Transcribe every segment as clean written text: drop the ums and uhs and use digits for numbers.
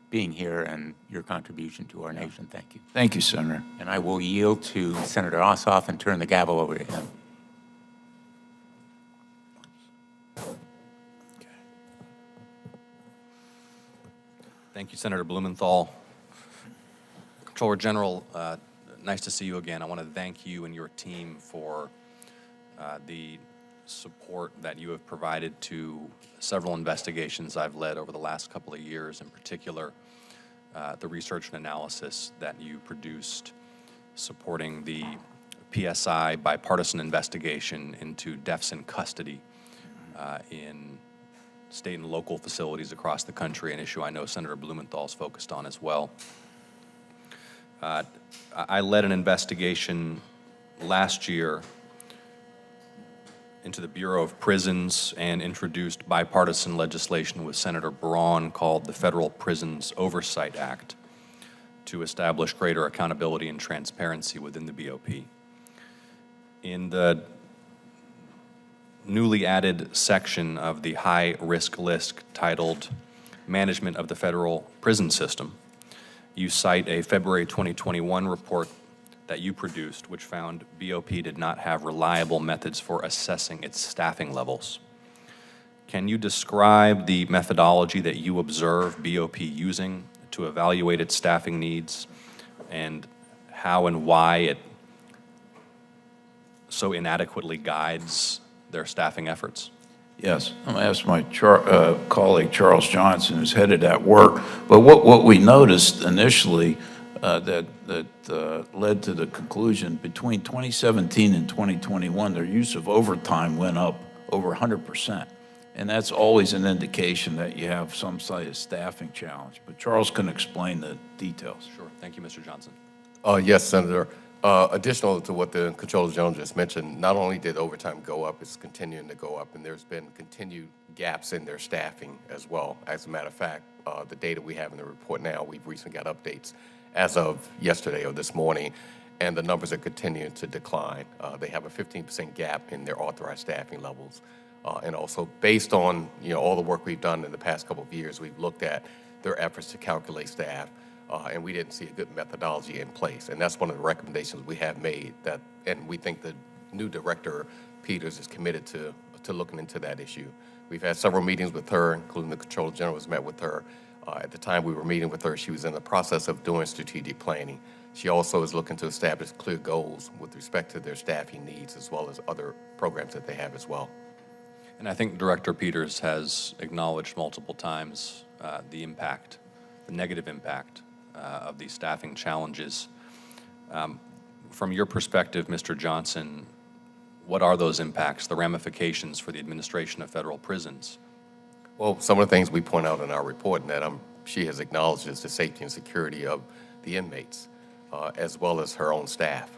being here and your contribution to our nation. Thank you. Thank you, Senator. And I will yield to Senator Ossoff and turn the gavel over to him. Thank you, Senator Blumenthal. Comptroller General, nice to see you again. I want to thank you and your team for the support that you have provided to several investigations I've led over the last couple of years, in particular the research and analysis that you produced supporting the PSI bipartisan investigation into deaths in custody in state and local facilities across the country, an issue I know Senator Blumenthal's focused on as well. I led an investigation last year into the Bureau of Prisons and introduced bipartisan legislation with Senator Braun called the Federal Prisons Oversight Act to establish greater accountability and transparency within the BOP. In the newly added section of the high-risk list titled Management of the Federal Prison System, you cite a February 2021 report that you produced, which found BOP did not have reliable methods for assessing its staffing levels. Can you describe the methodology that you observe BOP using to evaluate its staffing needs and how and why it so inadequately guides their staffing efforts? Yes, I'm going to ask my colleague Charles Johnson, who's headed that work. But what we noticed initially that led to the conclusion, between 2017 and 2021, their use of overtime went up over 100%. And that's always an indication that you have some sort of staffing challenge. But Charles can explain the details. Sure. Thank you, Mr. Johnson. Yes, Senator. Additional to what the Comptroller General just mentioned, not only did overtime go up, it's continuing to go up, and there's been continued gaps in their staffing as well. As a matter of fact, the data we have in the report now, we've recently got updates as of yesterday or this morning, and the numbers are continuing to decline. They have a 15% gap in their authorized staffing levels. And also, based on all the work we've done in the past couple of years, we've looked at their efforts to calculate staff, and we didn't see a good methodology in place. And that's one of the recommendations we have made, and we think the new director, Peters, is committed to looking into that issue. We've had several meetings with her, including the Comptroller General has met with her. At the time we were meeting with her, she was in the process of doing strategic planning. She also is looking to establish clear goals with respect to their staffing needs, as well as other programs that they have as well. And I think Director Peters has acknowledged multiple times the impact, the negative impact of these staffing challenges. From your perspective, Mr. Johnson, what are those impacts, the ramifications for the administration of federal prisons? Well, some of the things we point out in our report, and that she has acknowledged, is the safety and security of the inmates, as well as her own staff.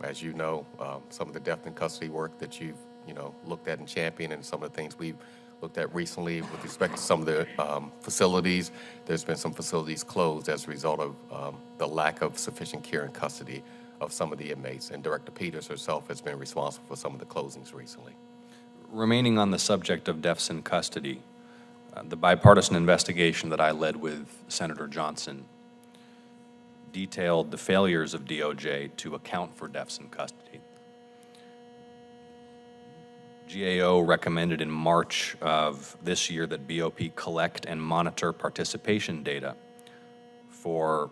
As you know, some of the death in custody work that you've looked at and championed, and some of the things we've looked at recently with respect to some of the facilities. There's been some facilities closed as a result of the lack of sufficient care and custody of some of the inmates, and Director Peters herself has been responsible for some of the closings recently. Remaining on the subject of deaths in custody, the bipartisan investigation that I led with Senator Johnson detailed the failures of DOJ to account for deaths in custody. GAO recommended in March of this year that BOP collect and monitor participation data for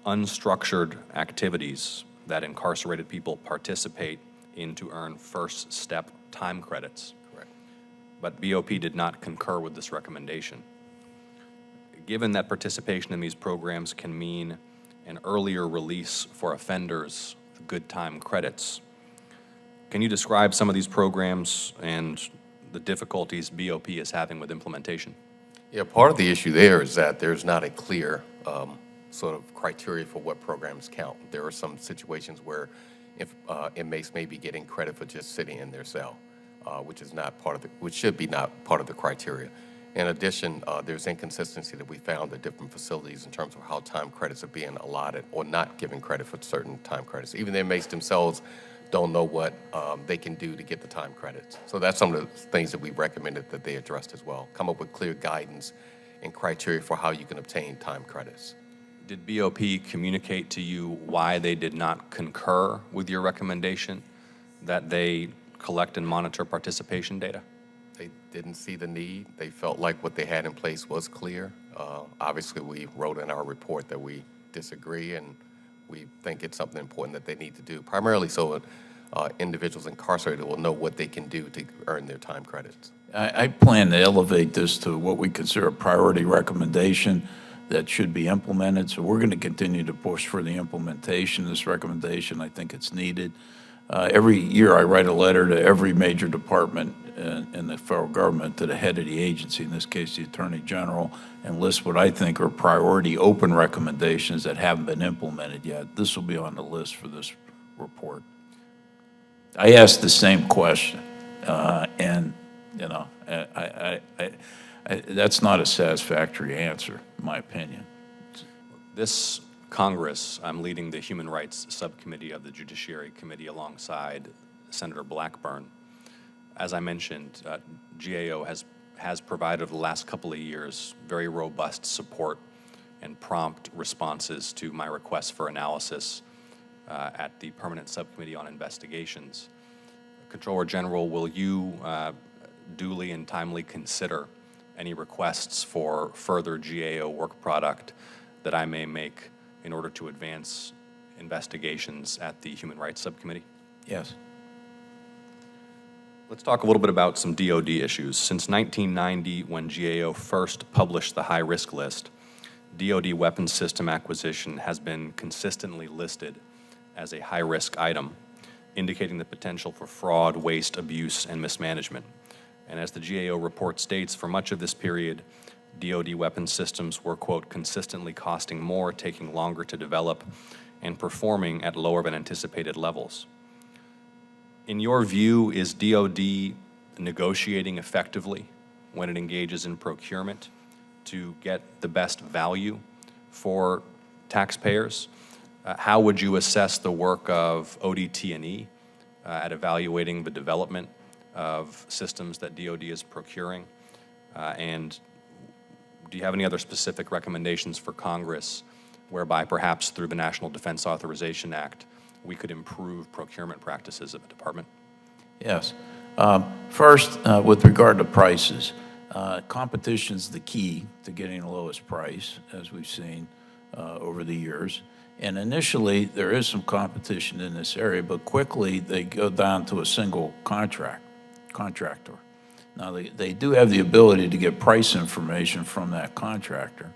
unstructured activities that incarcerated people participate in to earn first step time credits. Correct. But BOP did not concur with this recommendation. Given that participation in these programs can mean an earlier release for offenders with good time credits, can you describe some of these programs and the difficulties BOP is having with implementation? Yeah, part of the issue there is that there's not a clear sort of criteria for what programs count. There are some situations where inmates may be getting credit for just sitting in their cell, which should be not part of the criteria. In addition, there's inconsistency that we found at different facilities in terms of how time credits are being allotted or not giving credit for certain time credits. Even the inmates themselves don't know what they can do to get the time credits. So that's some of the things that we recommended that they addressed as well. Come up with clear guidance and criteria for how you can obtain time credits. Did BOP communicate to you why they did not concur with your recommendation that they collect and monitor participation data? They didn't see the need. They felt like what they had in place was clear. Obviously, we wrote in our report that we disagree, and we think it's something important that they need to do, primarily so individuals incarcerated will know what they can do to earn their time credits. I plan to elevate this to what we consider a priority recommendation that should be implemented. So we're going to continue to push for the implementation of this recommendation. I think it's needed. Every year I write a letter to every major department in the federal government, to the head of the agency, in this case the Attorney General, and list what I think are priority open recommendations that haven't been implemented yet. This will be on the list for this report. I asked the same question, and you know, that's not a satisfactory answer, in my opinion. This Congress, I'm leading the Human Rights Subcommittee of the Judiciary Committee alongside Senator Blackburn. As I mentioned, GAO has provided over the last couple of years very robust support and prompt responses to my requests for analysis at the Permanent Subcommittee on Investigations. Comptroller General, will you duly and timely consider any requests for further GAO work product that I may make in order to advance investigations at the Human Rights Subcommittee? Yes. Let's talk a little bit about some DoD issues. Since 1990, when GAO first published the high-risk list, DoD weapons system acquisition has been consistently listed as a high-risk item, indicating the potential for fraud, waste, abuse, and mismanagement. And as the GAO report states, for much of this period, DoD weapons systems were, quote, consistently costing more, taking longer to develop, and performing at lower than anticipated levels. In your view, is DoD negotiating effectively when it engages in procurement to get the best value for taxpayers? How would you assess the work of ODT&E at evaluating the development of systems that DoD is procuring? And do you have any other specific recommendations for Congress whereby perhaps through the National Defense Authorization Act we could improve procurement practices of the department? Yes. First, with regard to prices, competition's the key to getting the lowest price, as we've seen over the years. And initially, there is some competition in this area, but quickly they go down to a single contractor. Now, they do have the ability to get price information from that contractor,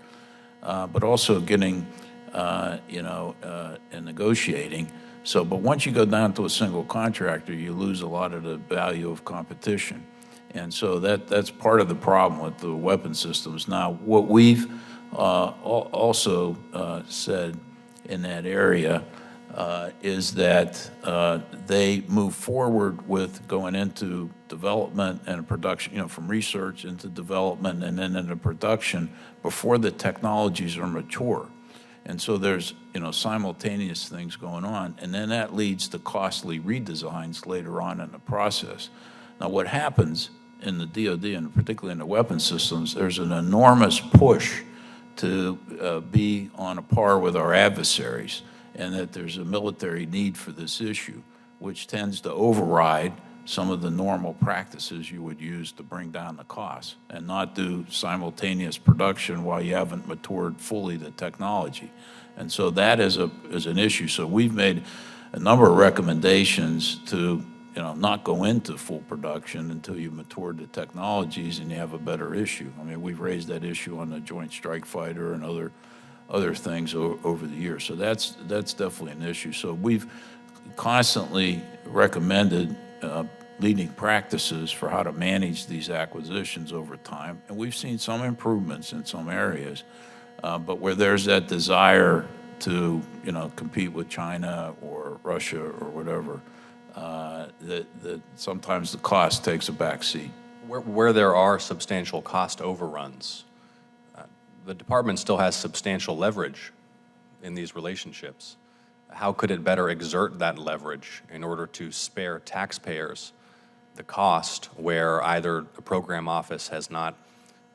but also getting, and negotiating. So, but once you go down to a single contractor, you lose a lot of the value of competition. And so that's part of the problem with the weapon systems. Now, what we've also said in that area is that they move forward with going into development and production, from research into development and then into production before the technologies are mature. And so there's, simultaneous things going on, and then that leads to costly redesigns later on in the process. Now, what happens in the DoD, and particularly in the weapon systems, there's an enormous push to be on a par with our adversaries, and that there's a military need for this issue, which tends to override some of the normal practices you would use to bring down the costs and not do simultaneous production while you haven't matured fully the technology. And so that is an issue. So we've made a number of recommendations to not go into full production until you've matured the technologies and you have a better issue. I mean, we've raised that issue on the Joint Strike Fighter and other things over the years. So that's definitely an issue. So we've constantly recommended leading practices for how to manage these acquisitions over time, and we've seen some improvements in some areas, but where there's that desire to compete with China or Russia or whatever, that sometimes the cost takes a back seat. Where there are substantial cost overruns, the department still has substantial leverage in these relationships. How could it better exert that leverage in order to spare taxpayers the cost where either the program office has not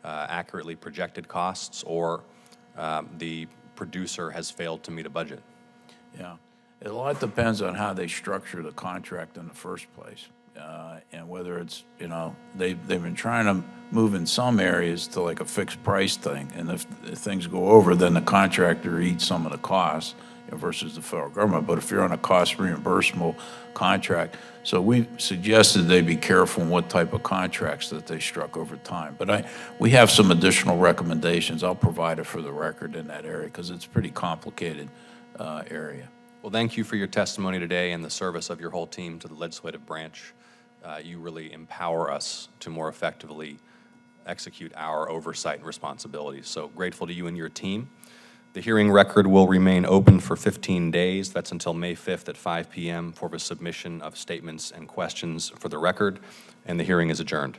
accurately projected costs, or the producer has failed to meet a budget? Yeah. A lot depends on how they structure the contract in the first place. And whether it's, they've been trying to move in some areas to like a fixed price thing. And if things go over, then the contractor eats some of the costs versus the federal government. But if you're on a cost reimbursable contract, so we suggested they be careful in what type of contracts that they struck over time. But we have some additional recommendations. I'll provide it for the record in that area because it's a pretty complicated area. Well, thank you for your testimony today and the service of your whole team to the legislative branch. You really empower us to more effectively execute our oversight and responsibilities. So grateful to you and your team. The hearing record will remain open for 15 days. That's until May 5th at 5 p.m. for the submission of statements and questions for the record, and the hearing is adjourned.